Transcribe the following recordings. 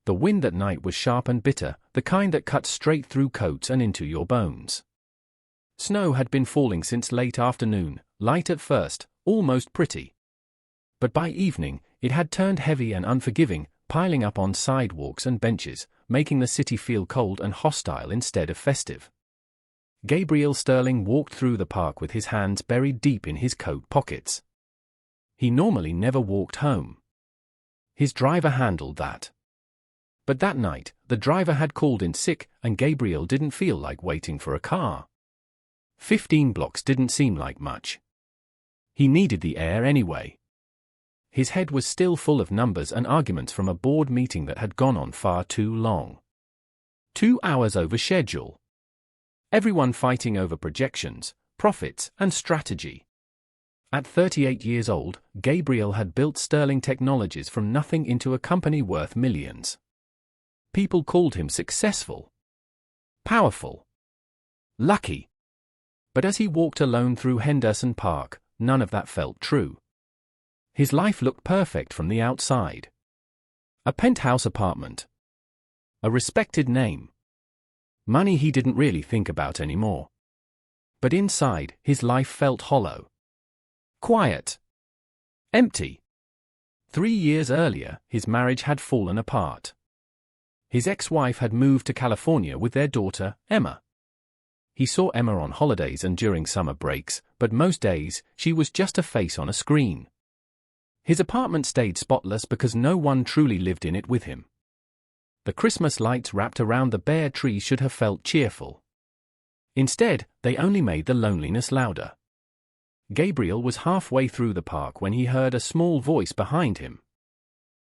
The wind that night was sharp and bitter, the kind that cuts straight through coats and into your bones. Snow had been falling since late afternoon, light at first, almost pretty. But by evening, it had turned heavy and unforgiving, piling up on sidewalks and benches, making the city feel cold and hostile instead of festive. Gabriel Sterling walked through the park with his hands buried deep in his coat pockets. He normally never walked home. His driver handled that. But that night, the driver had called in sick, and Gabriel didn't feel like waiting for a car. 15 blocks didn't seem like much. He needed the air anyway. His head was still full of numbers and arguments from a board meeting that had gone on far too long. 2 hours over schedule. Everyone fighting over projections, profits, and strategy. At 38 years old, Gabriel had built Sterling Technologies from nothing into a company worth millions. People called him successful, powerful, lucky. But as he walked alone through Henderson Park, none of that felt true. His life looked perfect from the outside. A penthouse apartment. A respected name. Money he didn't really think about anymore. But inside, his life felt hollow. Quiet. Empty. 3 years earlier, his marriage had fallen apart. His ex-wife had moved to California with their daughter, Emma. He saw Emma on holidays and during summer breaks, but most days, she was just a face on a screen. His apartment stayed spotless because no one truly lived in it with him. The Christmas lights wrapped around the bare tree should have felt cheerful. Instead, they only made the loneliness louder. Gabriel was halfway through the park when he heard a small voice behind him.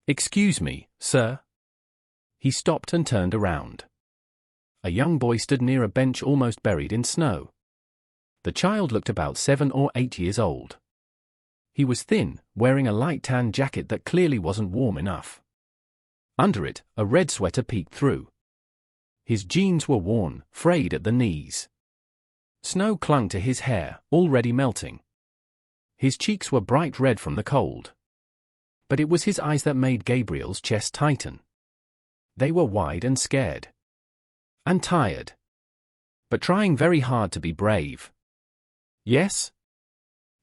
"Excuse me, sir?" He stopped and turned around. A young boy stood near a bench almost buried in snow. The child looked about 7 or 8 years old. He was thin, wearing a light tan jacket that clearly wasn't warm enough. Under it, a red sweater peeked through. His jeans were worn, frayed at the knees. Snow clung to his hair, already melting. His cheeks were bright red from the cold. But it was his eyes that made Gabriel's chest tighten. They were wide and scared. And tired. But trying very hard to be brave. "Yes?"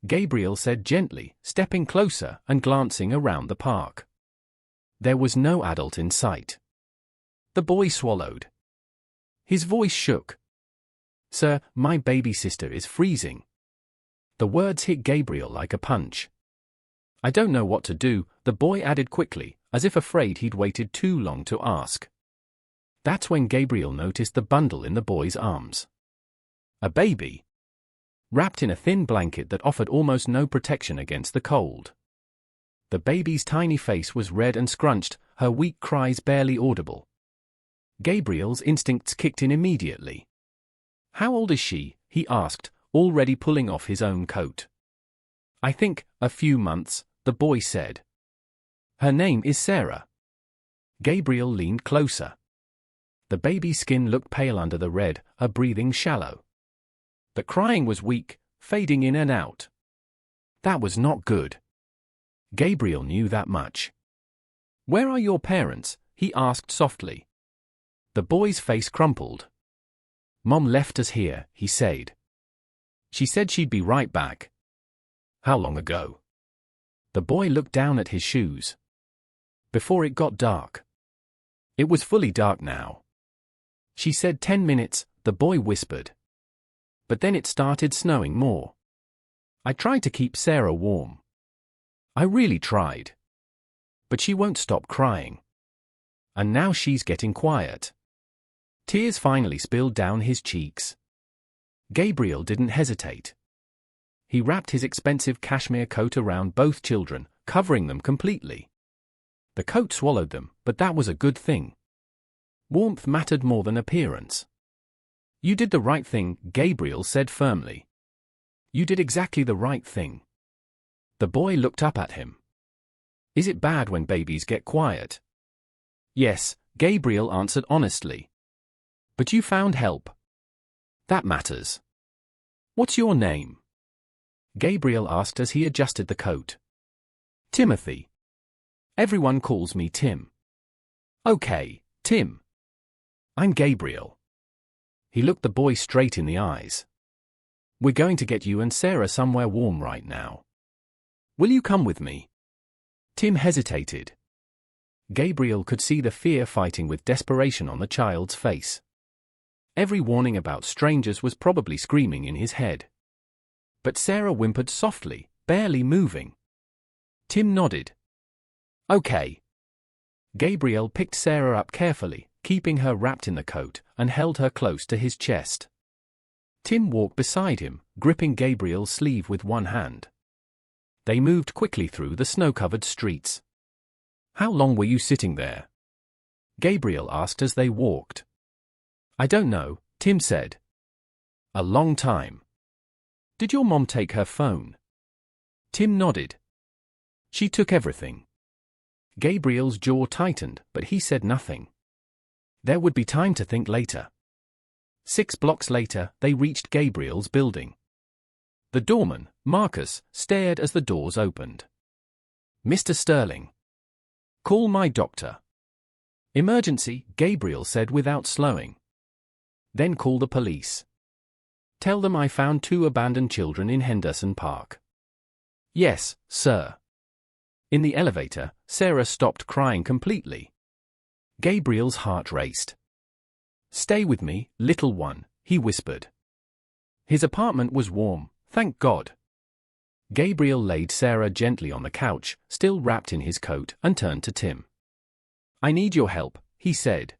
Gabriel said gently, stepping closer and glancing around the park. There was no adult in sight. The boy swallowed. His voice shook. "Sir, my baby sister is freezing." The words hit Gabriel like a punch. "I don't know what to do," the boy added quickly, as if afraid he'd waited too long to ask. That's when Gabriel noticed the bundle in the boy's arms. A baby. Wrapped in a thin blanket that offered almost no protection against the cold. The baby's tiny face was red and scrunched, her weak cries barely audible. Gabriel's instincts kicked in immediately. "How old is she?" he asked, already pulling off his own coat. "I think, a few months," the boy said. "Her name is Sarah." Gabriel leaned closer. The baby's skin looked pale under the red, her breathing shallow. The crying was weak, fading in and out. That was not good. Gabriel knew that much. "Where are your parents?" he asked softly. The boy's face crumpled. "Mom left us here," he said. "She said she'd be right back." "How long ago?" The boy looked down at his shoes. "Before it got dark." It was fully dark now. "She said 10 minutes, the boy whispered. "But then it started snowing more. I tried to keep Sarah warm. I really tried. But she won't stop crying. And now she's getting quiet." Tears finally spilled down his cheeks. Gabriel didn't hesitate. He wrapped his expensive cashmere coat around both children, covering them completely. The coat swallowed them, but that was a good thing. Warmth mattered more than appearance. "You did the right thing," Gabriel said firmly. "You did exactly the right thing." The boy looked up at him. "Is it bad when babies get quiet?" "Yes," Gabriel answered honestly. "But you found help. That matters." "What's your name?" Gabriel asked as he adjusted the coat. "Timothy. Everyone calls me Tim." Okay, Tim. I'm Gabriel. He looked the boy straight in the eyes. We're going to get you and Sarah somewhere warm right now. Will you come with me? Tim hesitated. Gabriel could see the fear fighting with desperation on the child's face. Every warning about strangers was probably screaming in his head. But Sarah whimpered softly, barely moving. Tim nodded. Okay. Gabriel picked Sarah up carefully, keeping her wrapped in the coat, and held her close to his chest. Tim walked beside him, gripping Gabriel's sleeve with one hand. They moved quickly through the snow-covered streets. How long were you sitting there? Gabriel asked as they walked. I don't know, Tim said. A long time. Did your mom take her phone? Tim nodded. She took everything. Gabriel's jaw tightened, but he said nothing. There would be time to think later. 6 blocks later, they reached Gabriel's building. The doorman, Marcus, stared as the doors opened. Mr. Sterling. Call my doctor. Emergency, Gabriel said without slowing. Then call the police. Tell them I found 2 abandoned children in Henderson Park. Yes, sir. In the elevator, Sarah stopped crying completely. Gabriel's heart raced. Stay with me, little one, he whispered. His apartment was warm, thank God. Gabriel laid Sarah gently on the couch, still wrapped in his coat, and turned to Tim. I need your help, he said.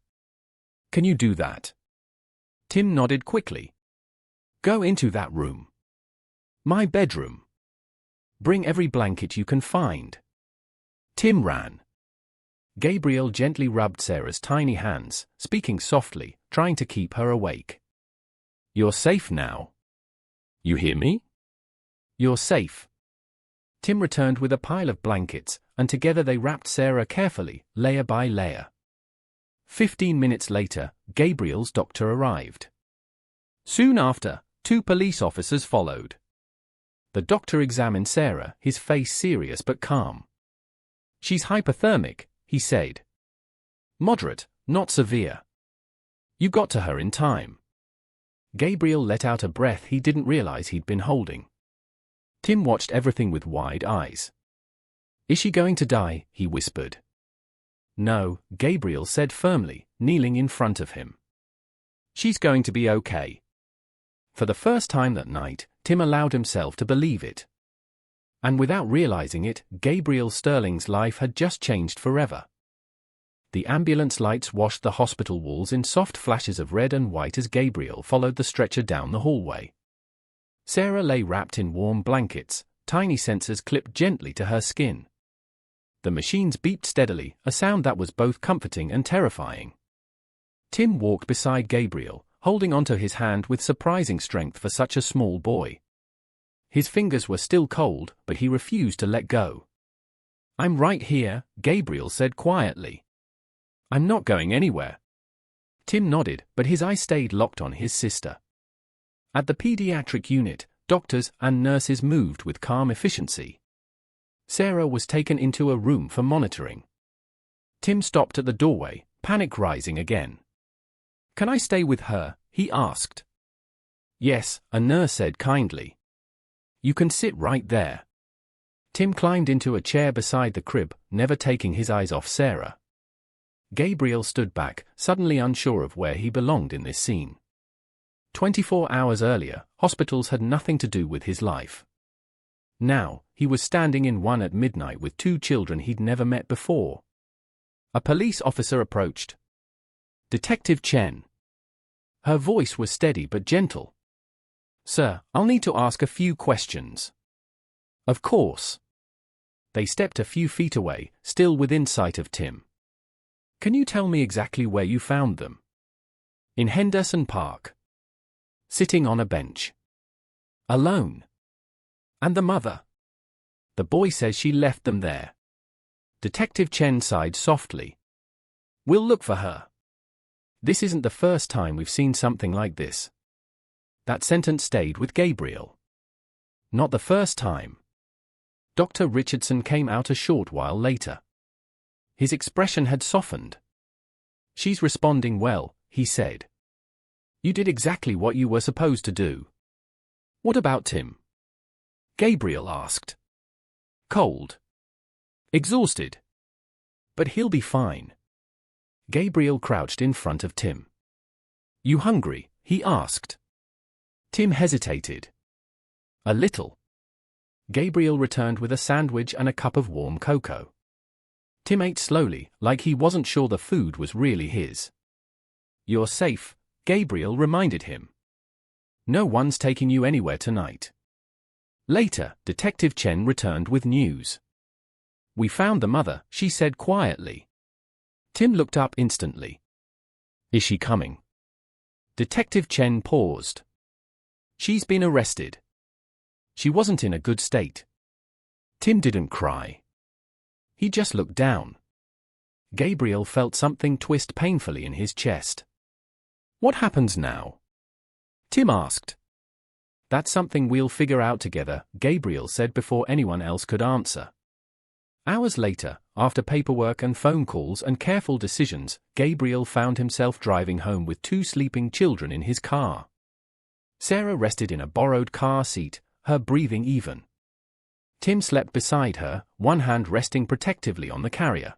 Can you do that? Tim nodded quickly. Go into that room. My bedroom. Bring every blanket you can find. Tim ran. Gabriel gently rubbed Sarah's tiny hands, speaking softly, trying to keep her awake. You're safe now. You hear me? You're safe. Tim returned with a pile of blankets, and together they wrapped Sarah carefully, layer by layer. 15 minutes later, Gabriel's doctor arrived. Soon after, 2 police officers followed. The doctor examined Sarah, his face serious but calm. She's hypothermic, he said. Moderate, not severe. You got to her in time. Gabriel let out a breath he didn't realize he'd been holding. Tim watched everything with wide eyes. Is she going to die? He whispered. No, Gabriel said firmly, kneeling in front of him. She's going to be okay. For the first time that night, Tim allowed himself to believe it. And without realizing it, Gabriel Sterling's life had just changed forever. The ambulance lights washed the hospital walls in soft flashes of red and white as Gabriel followed the stretcher down the hallway. Sarah lay wrapped in warm blankets, tiny sensors clipped gently to her skin. The machines beeped steadily, a sound that was both comforting and terrifying. Tim walked beside Gabriel, holding onto his hand with surprising strength for such a small boy. His fingers were still cold, but he refused to let go. I'm right here, Gabriel said quietly. I'm not going anywhere. Tim nodded, but his eyes stayed locked on his sister. At the pediatric unit, doctors and nurses moved with calm efficiency. Sarah was taken into a room for monitoring. Tim stopped at the doorway, panic rising again. Can I stay with her? He asked. Yes, a nurse said kindly. You can sit right there. Tim climbed into a chair beside the crib, never taking his eyes off Sarah. Gabriel stood back, suddenly unsure of where he belonged in this scene. 24 hours earlier, hospitals had nothing to do with his life. Now, he was standing in one at midnight with 2 children he'd never met before. A police officer approached. Detective Chen. Her voice was steady but gentle. Sir, I'll need to ask a few questions. Of course. They stepped a few feet away, still within sight of Tim. Can you tell me exactly where you found them? In Henderson Park. Sitting on a bench. Alone. And the mother? The boy says she left them there. Detective Chen sighed softly. We'll look for her. This isn't the first time we've seen something like this. That sentence stayed with Gabriel. Not the first time. Dr. Richardson came out a short while later. His expression had softened. She's responding well, he said. You did exactly what you were supposed to do. What about Tim? Gabriel asked. Cold. Exhausted. But he'll be fine. Gabriel crouched in front of Tim. You hungry? He asked. Tim hesitated. A little. Gabriel returned with a sandwich and a cup of warm cocoa. Tim ate slowly, like he wasn't sure the food was really his. You're safe, Gabriel reminded him. No one's taking you anywhere tonight. Later, Detective Chen returned with news. We found the mother, she said quietly. Tim looked up instantly. Is she coming? Detective Chen paused. She's been arrested. She wasn't in a good state. Tim didn't cry. He just looked down. Gabriel felt something twist painfully in his chest. What happens now? Tim asked. That's something we'll figure out together, Gabriel said before anyone else could answer. Hours later, after paperwork and phone calls and careful decisions, Gabriel found himself driving home with 2 sleeping children in his car. Sarah rested in a borrowed car seat, her breathing even. Tim slept beside her, one hand resting protectively on the carrier.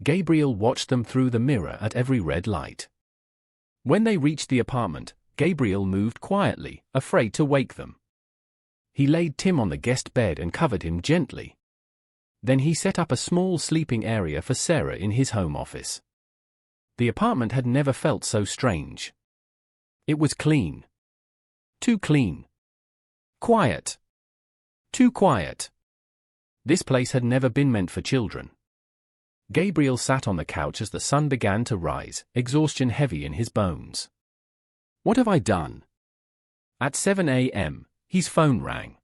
Gabriel watched them through the mirror at every red light. When they reached the apartment, Gabriel moved quietly, afraid to wake them. He laid Tim on the guest bed and covered him gently. Then he set up a small sleeping area for Sarah in his home office. The apartment had never felt so strange. It was clean. Too clean. Quiet. Too quiet. This place had never been meant for children. Gabriel sat on the couch as the sun began to rise, exhaustion heavy in his bones. What have I done? At 7 a.m., his phone rang.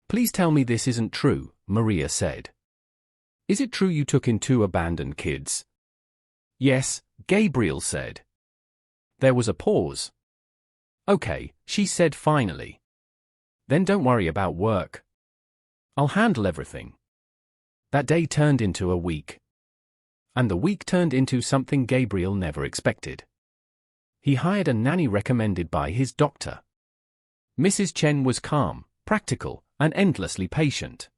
Please tell me this isn't true, Maria said. Is it true you took in 2 abandoned kids? Yes, Gabriel said. There was a pause. Okay, she said finally. Then don't worry about work. I'll handle everything. That day turned into a week. And the week turned into something Gabriel never expected. He hired a nanny recommended by his doctor. Mrs. Chen was calm, practical, and endlessly patient.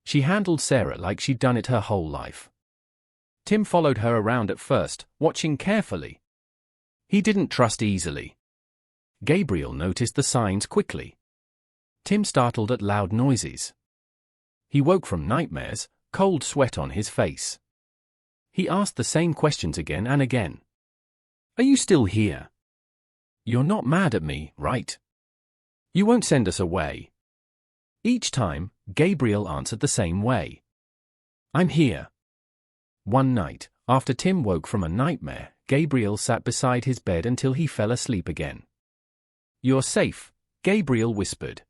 She handled Sarah like she'd done it her whole life. Tim followed her around at first, watching carefully. He didn't trust easily. Gabriel noticed the signs quickly. Tim startled at loud noises. He woke from nightmares, cold sweat on his face. He asked the same questions again and again. Are you still here? You're not mad at me, right? You won't send us away. Each time, Gabriel answered the same way. I'm here. One night, after Tim woke from a nightmare, Gabriel sat beside his bed until he fell asleep again. You're safe, Gabriel whispered.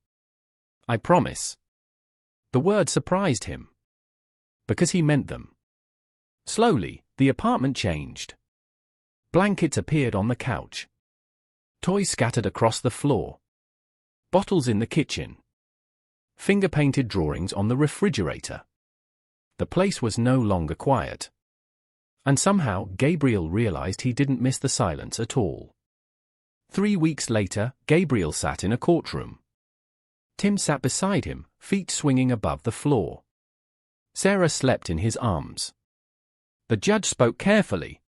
I promise. The word surprised him. Because he meant them. Slowly, the apartment changed. Blankets appeared on the couch. Toys scattered across the floor. Bottles in the kitchen. Finger-painted drawings on the refrigerator. The place was no longer quiet. And somehow, Gabriel realized he didn't miss the silence at all. 3 weeks later, Gabriel sat in a courtroom. Tim sat beside him, feet swinging above the floor. Sarah slept in his arms. The judge spoke carefully.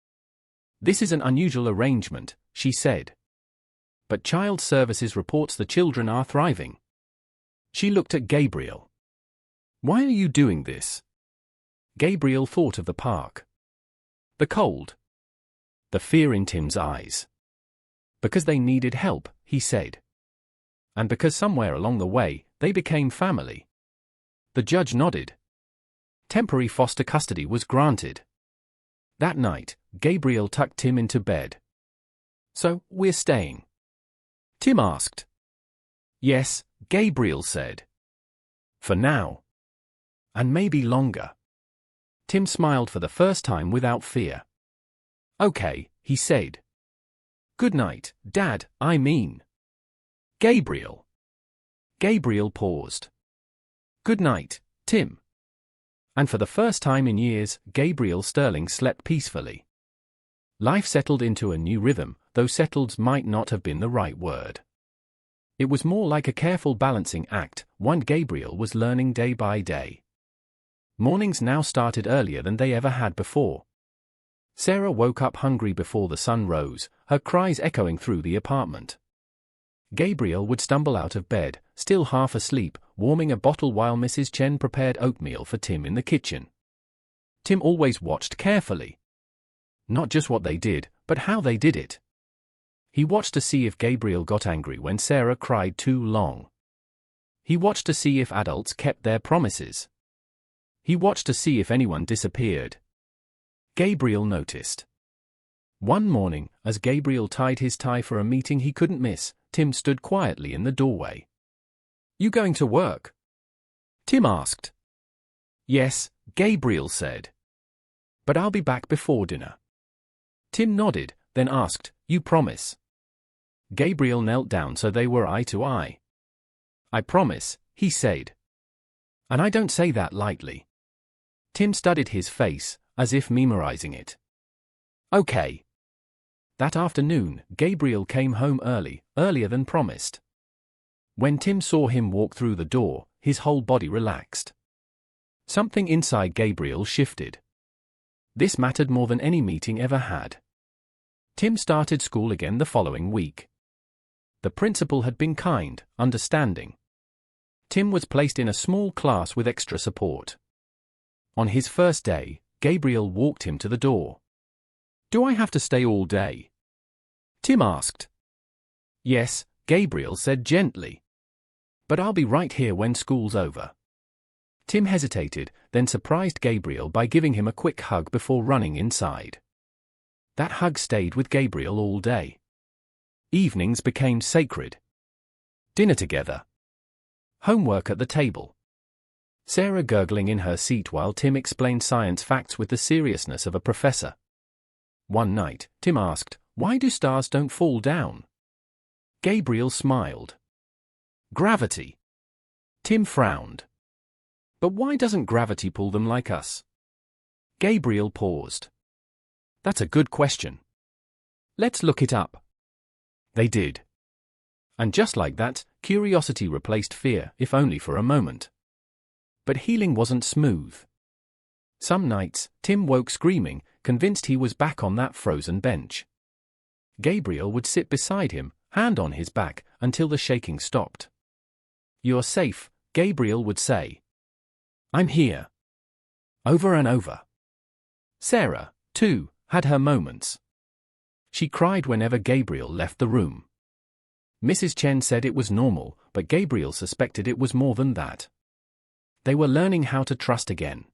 This is an unusual arrangement, she said. But Child Services reports the children are thriving. She looked at Gabriel. Why are you doing this? Gabriel thought of the park. The cold. The fear in Tim's eyes. Because they needed help, he said. And because somewhere along the way, they became family. The judge nodded. Temporary foster custody was granted. That night, Gabriel tucked Tim into bed. So, we're staying? Tim asked. Yes, Gabriel said. For now. And maybe longer. Tim smiled for the first time without fear. Okay, he said. Good night, Dad, I mean. Gabriel. Gabriel paused. Good night, Tim. And for the first time in years, Gabriel Sterling slept peacefully. Life settled into a new rhythm, though settled might not have been the right word. It was more like a careful balancing act, one Gabriel was learning day by day. Mornings now started earlier than they ever had before. Sarah woke up hungry before the sun rose, her cries echoing through the apartment. Gabriel would stumble out of bed, still half asleep, warming a bottle while Mrs. Chen prepared oatmeal for Tim in the kitchen. Tim always watched carefully. Not just what they did, but how they did it. He watched to see if Gabriel got angry when Sarah cried too long. He watched to see if adults kept their promises. He watched to see if anyone disappeared. Gabriel noticed. One morning, as Gabriel tied his tie for a meeting he couldn't miss, Tim stood quietly in the doorway. "You going to work?" Tim asked. "Yes," Gabriel said. "But I'll be back before dinner." Tim nodded, then asked, "You promise?" Gabriel knelt down so they were eye to eye. "I promise," he said. "And I don't say that lightly." Tim studied his face, as if memorizing it. "Okay." That afternoon, Gabriel came home early, earlier than promised. When Tim saw him walk through the door, his whole body relaxed. Something inside Gabriel shifted. This mattered more than any meeting ever had. Tim started school again the following week. The principal had been kind, understanding. Tim was placed in a small class with extra support. On his first day, Gabriel walked him to the door. "Do I have to stay all day?" Tim asked. "Yes," Gabriel said gently. "But I'll be right here when school's over." Tim hesitated, then surprised Gabriel by giving him a quick hug before running inside. That hug stayed with Gabriel all day. Evenings became sacred. Dinner together. Homework at the table. Sarah gurgling in her seat while Tim explained science facts with the seriousness of a professor. One night, Tim asked, "Why do stars don't fall down?" Gabriel smiled. "Gravity." Tim frowned. "But why doesn't gravity pull them like us?" Gabriel paused. "That's a good question. Let's look it up." They did. And just like that, curiosity replaced fear, if only for a moment. But healing wasn't smooth. Some nights, Tim woke screaming, convinced he was back on that frozen bench. Gabriel would sit beside him, hand on his back, until the shaking stopped. "You're safe," Gabriel would say. "I'm here." Over and over. Sarah, too, had her moments. She cried whenever Gabriel left the room. Mrs. Chen said it was normal, but Gabriel suspected it was more than that. They were learning how to trust again.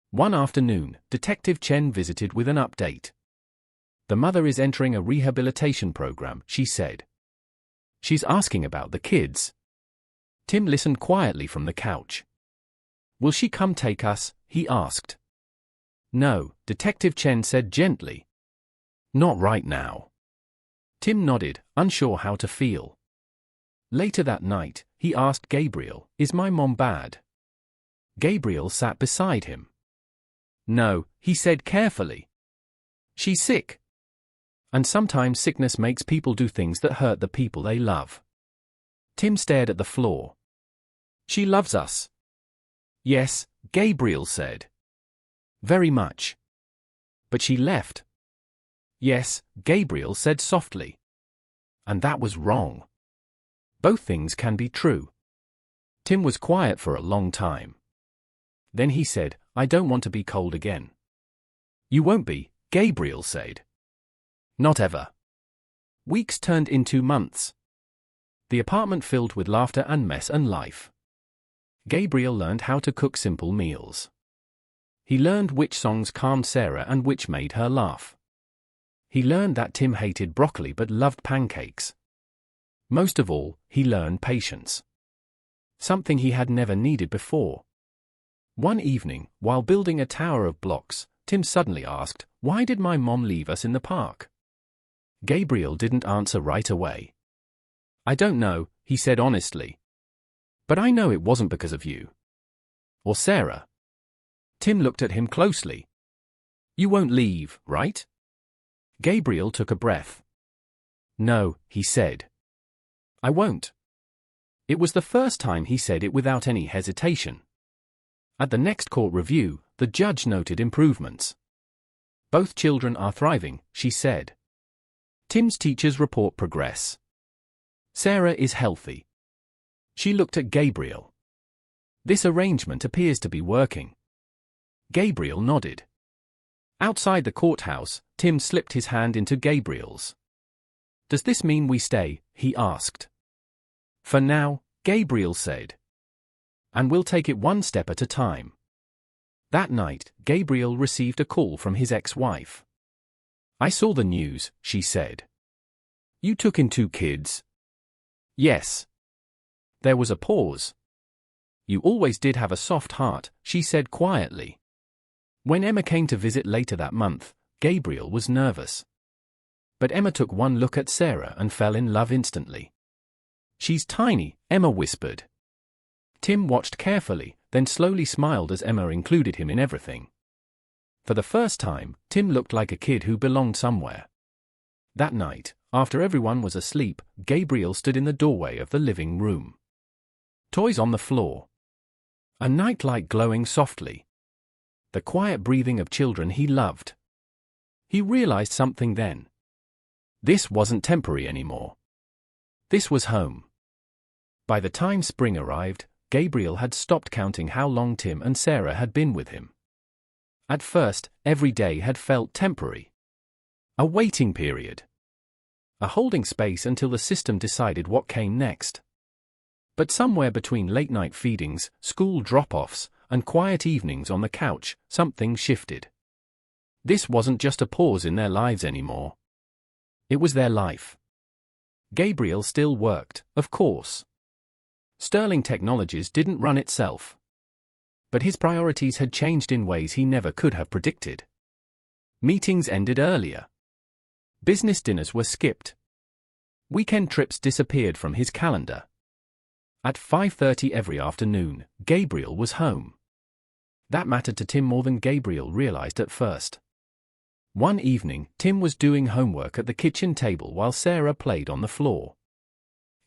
One afternoon, Detective Chen visited with an update. "The mother is entering a rehabilitation program," she said. "She's asking about the kids." Tim listened quietly from the couch. "Will she come take us?" he asked. "No," Detective Chen said gently. "Not right now." Tim nodded, unsure how to feel. Later that night, he asked Gabriel, "Is my mom bad?" Gabriel sat beside him. "No," he said carefully. "She's sick. And sometimes sickness makes people do things that hurt the people they love." Tim stared at the floor. "She loves us." "Yes," Gabriel said. "Very much." "But she left." "Yes," Gabriel said softly. "And that was wrong." Both things can be true. Tim was quiet for a long time. Then he said, "I don't want to be cold again." "You won't be," Gabriel said. "Not ever." Weeks turned into months. The apartment filled with laughter and mess and life. Gabriel learned how to cook simple meals. He learned which songs calmed Sarah and which made her laugh. He learned that Tim hated broccoli but loved pancakes. Most of all, he learned patience. Something he had never needed before. One evening, while building a tower of blocks, Tim suddenly asked, "Why did my mom leave us in the park?" Gabriel didn't answer right away. "I don't know," he said honestly. "But I know it wasn't because of you. Or Sarah." Tim looked at him closely. "You won't leave, right?" Gabriel took a breath. "No," he said. "I won't." It was the first time he said it without any hesitation. At the next court review, the judge noted improvements. "Both children are thriving," she said. Tim's teachers report progress. "Sarah is healthy." She looked at Gabriel. "This arrangement appears to be working." Gabriel nodded. Outside the courthouse, Tim slipped his hand into Gabriel's. "Does this mean we stay?" he asked. "For now," Gabriel said. "And we'll take it one step at a time." That night, Gabriel received a call from his ex-wife. "I saw the news," she said. "You took in 2 kids?" "Yes." There was a pause. "You always did have a soft heart," she said quietly. When Emma came to visit later that month, Gabriel was nervous. But Emma took one look at Sarah and fell in love instantly. "She's tiny," Emma whispered. Tim watched carefully, then slowly smiled as Emma included him in everything. For the first time, Tim looked like a kid who belonged somewhere. That night, after everyone was asleep, Gabriel stood in the doorway of the living room. Toys on the floor. A nightlight glowing softly. The quiet breathing of children he loved. He realized something then. This wasn't temporary anymore. This was home. By the time spring arrived, Gabriel had stopped counting how long Tim and Sarah had been with him. At first, every day had felt temporary. A waiting period. A holding space until the system decided what came next. But somewhere between late-night feedings, school drop-offs, and quiet evenings on the couch, something shifted. This wasn't just a pause in their lives anymore. It was their life. Gabriel still worked, of course. Sterling Technologies didn't run itself. But his priorities had changed in ways he never could have predicted. Meetings ended earlier. Business dinners were skipped. Weekend trips disappeared from his calendar. At 5:30 every afternoon, Gabriel was home. That mattered to Tim more than Gabriel realized at first. One evening, Tim was doing homework at the kitchen table while Sarah played on the floor.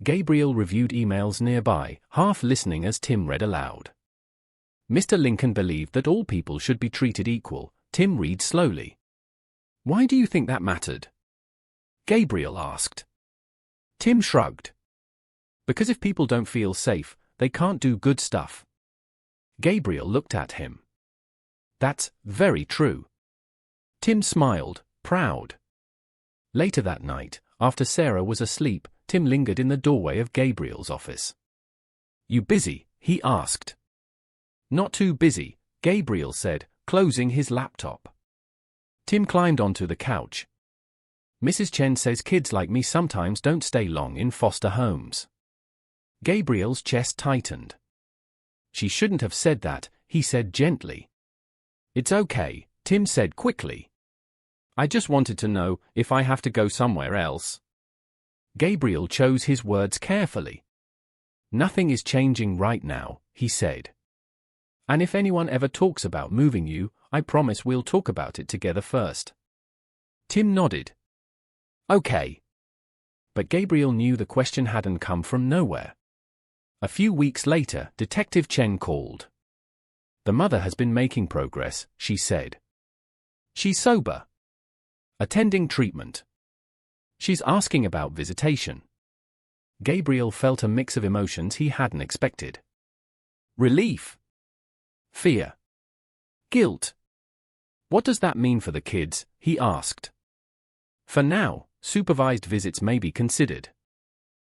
Gabriel reviewed emails nearby, half listening as Tim read aloud. "Mr. Lincoln believed that all people should be treated equal," Tim read slowly. "Why do you think that mattered?" Gabriel asked. Tim shrugged. "Because if people don't feel safe, they can't do good stuff." Gabriel looked at him. "That's very true." Tim smiled, proud. Later that night, after Sarah was asleep, Tim lingered in the doorway of Gabriel's office. "You busy?" he asked. "Not too busy," Gabriel said, closing his laptop. Tim climbed onto the couch. "Mrs. Chen says kids like me sometimes don't stay long in foster homes." Gabriel's chest tightened. "She shouldn't have said that," he said gently. "It's okay," Tim said quickly. "I just wanted to know if I have to go somewhere else." Gabriel chose his words carefully. "Nothing is changing right now," he said. "And if anyone ever talks about moving you, I promise we'll talk about it together first." Tim nodded. "Okay." But Gabriel knew the question hadn't come from nowhere. A few weeks later, Detective Chen called. "The mother has been making progress," she said. "She's sober. Attending treatment. She's asking about visitation." Gabriel felt a mix of emotions he hadn't expected. Relief. Fear. Guilt. "What does that mean for the kids?" he asked. "For now, supervised visits may be considered.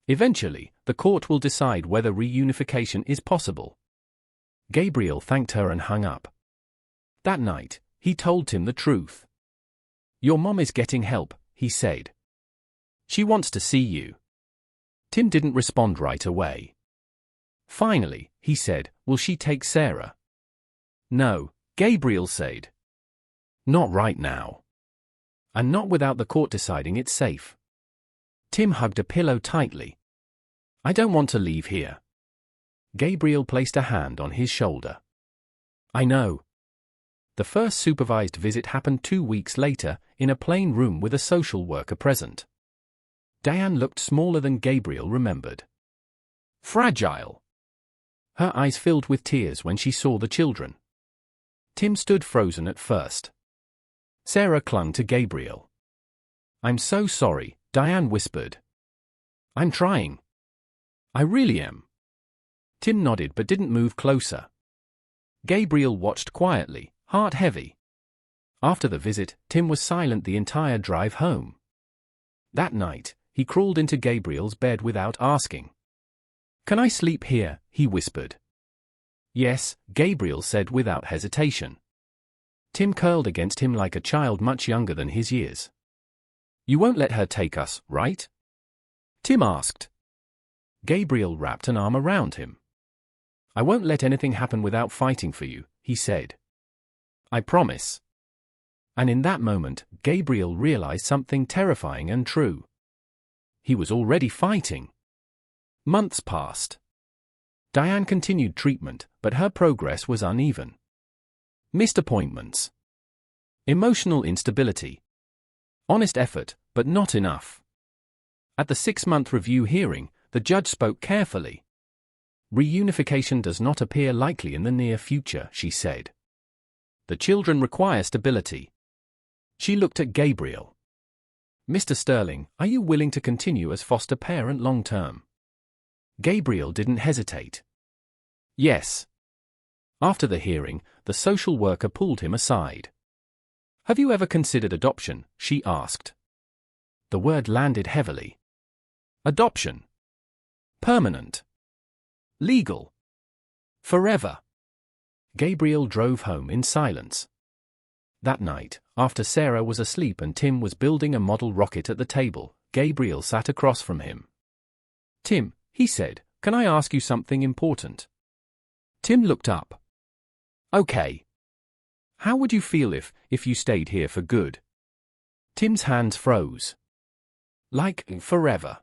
Eventually, the court will decide whether reunification is possible." Gabriel thanked her and hung up. That night, he told Tim the truth. "Your mom is getting help," he said. "She wants to see you." Tim didn't respond right away. Finally, he said, "Will she take Sarah?" "No," Gabriel said. "Not right now. And not without the court deciding it's safe." Tim hugged a pillow tightly. "I don't want to leave here." Gabriel placed a hand on his shoulder. "I know. The first supervised visit happened 2 weeks later, in a plain room with a social worker present. Diane looked smaller than Gabriel remembered. Fragile. Her eyes filled with tears when she saw the children. Tim stood frozen at first. Sarah clung to Gabriel. "I'm so sorry," Diane whispered. "I'm trying. I really am." Tim nodded but didn't move closer. Gabriel watched quietly, heart heavy. After the visit, Tim was silent the entire drive home. That night, he crawled into Gabriel's bed without asking. "Can I sleep here?" he whispered. "Yes," Gabriel said without hesitation. Tim curled against him like a child much younger than his years. "You won't let her take us, right?" Tim asked. Gabriel wrapped an arm around him. "I won't let anything happen without fighting for you," he said. "I promise." And in that moment, Gabriel realized something terrifying and true. He was already fighting. Months passed. Diane continued treatment, but her progress was uneven. Missed appointments. Emotional instability. Honest effort, but not enough. At the 6-month review hearing, the judge spoke carefully. "Reunification does not appear likely in the near future," she said. "The children require stability." She looked at Gabriel. "Mr. Sterling, are you willing to continue as foster parent long-term?" Gabriel didn't hesitate. "Yes." After the hearing, the social worker pulled him aside. "Have you ever considered adoption?" she asked. The word landed heavily. Adoption. Permanent. Legal. Forever. Gabriel drove home in silence. That night, after Sarah was asleep and Tim was building a model rocket at the table, Gabriel sat across from him. "Tim," he said, "can I ask you something important?" Tim looked up. "Okay. How would you feel if you stayed here for good?" Tim's hands froze. "Like, forever?"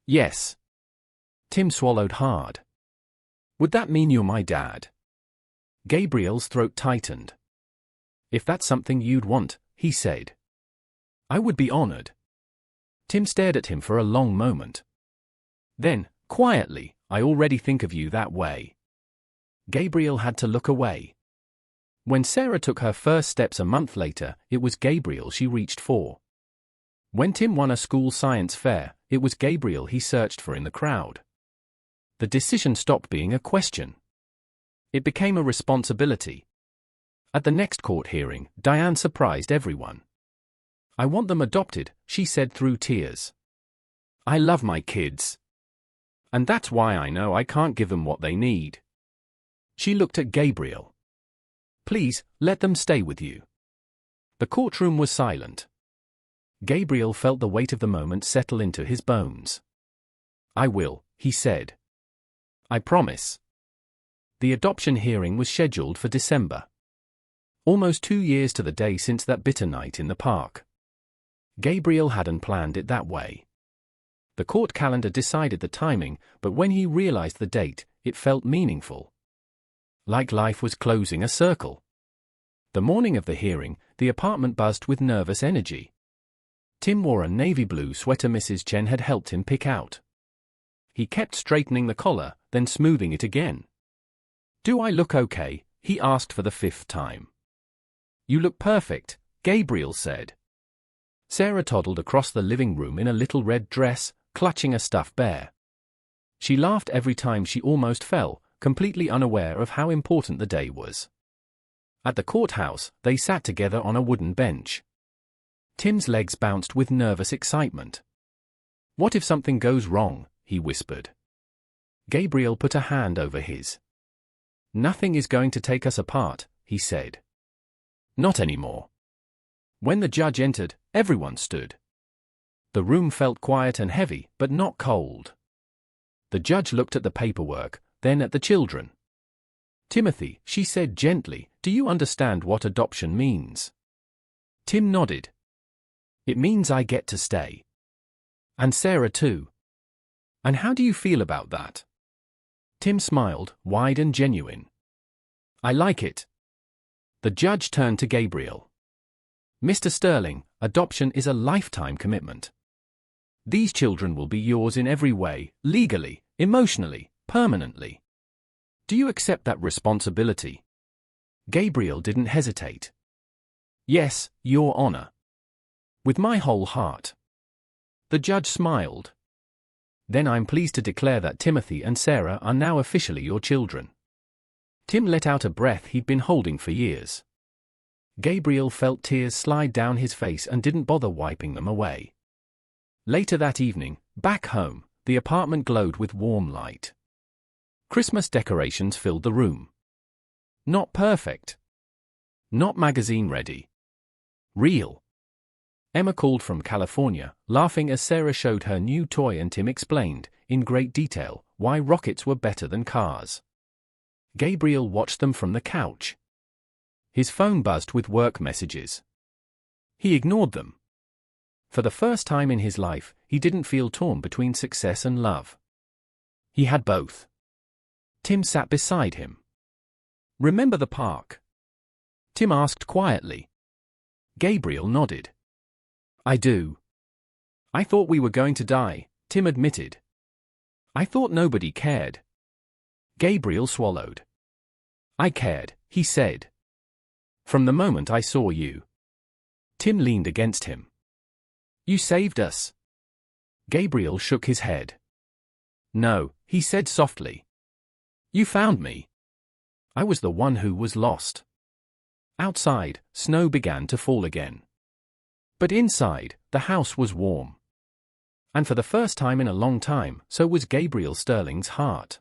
"Yes." Tim swallowed hard. "Would that mean you're my dad?" Gabriel's throat tightened. "If that's something you'd want," he said, "I would be honored." Tim stared at him for a long moment. Then, quietly, "I already think of you that way." Gabriel had to look away. When Sarah took her first steps a month later, it was Gabriel she reached for. When Tim won a school science fair, it was Gabriel he searched for in the crowd. The decision stopped being a question. It became a responsibility. At the next court hearing, Diane surprised everyone. "I want them adopted," she said through tears. "I love my kids. And that's why I know I can't give them what they need." She looked at Gabriel. "Please, let them stay with you." The courtroom was silent. Gabriel felt the weight of the moment settle into his bones. "I will," he said. "I promise." The adoption hearing was scheduled for December. Almost 2 years to the day since that bitter night in the park. Gabriel hadn't planned it that way. The court calendar decided the timing, but when he realized the date, it felt meaningful. Like life was closing a circle. The morning of the hearing, the apartment buzzed with nervous energy. Tim wore a navy blue sweater Mrs. Chen had helped him pick out. He kept straightening the collar, then smoothing it again. "Do I look okay?" he asked for the 5th time. "You look perfect," Gabriel said. Sarah toddled across the living room in a little red dress, clutching a stuffed bear. She laughed every time she almost fell, completely unaware of how important the day was. At the courthouse, they sat together on a wooden bench. Tim's legs bounced with nervous excitement. "What if something goes wrong?" he whispered. Gabriel put a hand over his. "Nothing is going to take us apart," he said. "Not anymore." When the judge entered, everyone stood. The room felt quiet and heavy, but not cold. The judge looked at the paperwork, then at the children. "Timothy," she said gently, "do you understand what adoption means?" Tim nodded. "It means I get to stay. And Sarah too." "And how do you feel about that?" Tim smiled, wide and genuine. "I like it." The judge turned to Gabriel. Mr. Sterling, adoption is a lifetime commitment. These children will be yours in every way, legally, emotionally, permanently. Do you accept that responsibility? Gabriel didn't hesitate. Yes, Your Honor. With my whole heart. The judge smiled. Then I'm pleased to declare that Timothy and Sarah are now officially your children. Tim let out a breath he'd been holding for years. Gabriel felt tears slide down his face and didn't bother wiping them away. Later that evening, back home, the apartment glowed with warm light. Christmas decorations filled the room. Not perfect. Not magazine-ready. Real. Emma called from California, laughing as Sarah showed her new toy and Tim explained, in great detail, why rockets were better than cars. Gabriel watched them from the couch. His phone buzzed with work messages. He ignored them. For the first time in his life, he didn't feel torn between success and love. He had both. Tim sat beside him. Remember the park? Tim asked quietly. Gabriel nodded. I do. I thought we were going to die, Tim admitted. I thought nobody cared. Gabriel swallowed. I cared, he said. From the moment I saw you. Tim leaned against him. You saved us. Gabriel shook his head. No, he said softly. You found me. I was the one who was lost. Outside, snow began to fall again. But inside, the house was warm. And for the first time in a long time, so was Gabriel Sterling's heart.